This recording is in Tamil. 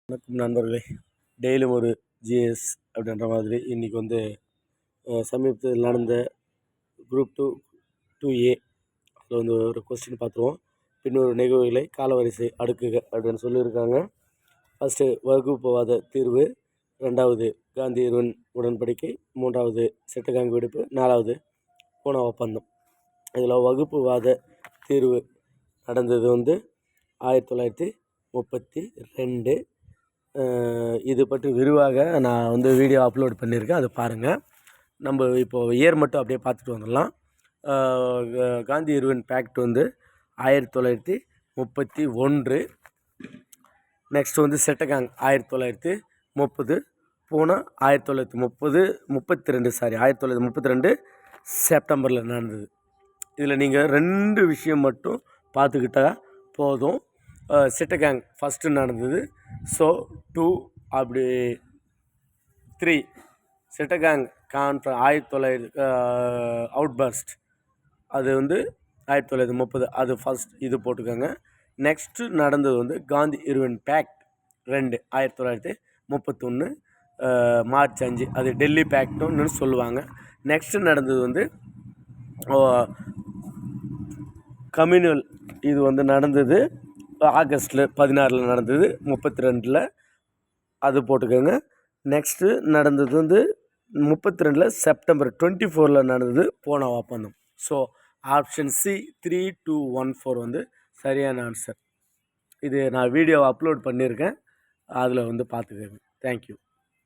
வணக்கம் நண்பர்களே. டெய்லியும் ஒரு ஜிஎஸ் அப்படின்ற மாதிரி இன்றைக்கி வந்து சமீபத்தில் நடந்த குரூப் 2A அதில் வந்து ஒரு கொஸ்டின் பார்த்துருவோம். பின்னொரு நிகழ்வுகளை காலவரிசை அடுக்குக அப்படின்னு சொல்லியிருக்காங்க. ஃபஸ்ட்டு வகுப்புவாத தீர்வு, 2வது காந்தி இர்வின் உடன்படிக்கை, 3வது செட்டகாங் வெடிப்பு, 4வது பூனா ஒப்பந்தம். இதில் வகுப்புவாத தீர்வு நடந்தது வந்து 1932. இது பற்றி விரிவாக நான் வந்து வீடியோ அப்லோட் பண்ணியிருக்கேன், அதை பாருங்கள். நம்ம இப்போது இயர் மட்டும் அப்படியே பார்த்துட்டு வந்துடலாம். காந்தி இர்வின் பேக்ட் வந்து 1931. நெக்ஸ்ட் வந்து செட்டகாங் 1930. பூனா 1932 செப்டம்பரில் நடந்தது. இதில் நீங்கள் 2 விஷயம் மட்டும் பார்த்துக்கிட்டா போதும். செட்டகாங் ஃபஸ்ட்டு நடந்தது. ஸோ 2 அப்படி 3 செட்டகாங் கான்ஃபரன்ஸ் 1900 அவுட்பர்ஸ்ட் அது வந்து 1930. அது ஃபஸ்ட் இது போட்டுக்கோங்க. நெக்ஸ்ட்டு நடந்தது வந்து காந்தி இர்வின் பேக்ட் 2 1931 மார்ச் 5. அது டெல்லி பேக்ட்னு சொல்லுவாங்க. நெக்ஸ்ட்டு நடந்தது வந்து கம்யூனல். இது வந்து நடந்தது ஆகஸ்ட்டில் 16 நடந்தது, 32 அது போட்டுக்கோங்க. நெக்ஸ்ட்டு நடந்தது வந்து 32 செப்டம்பர் 24 நடந்தது பூனா ஒப்பந்தம். ஸோ ஆப்ஷன் சி 3214 வந்து சரியான ஆன்சர். இது நான் வீடியோ அப்லோட் பண்ணியிருக்கேன், அதில் வந்து பார்த்துக்கோங்க. தேங்க்யூ.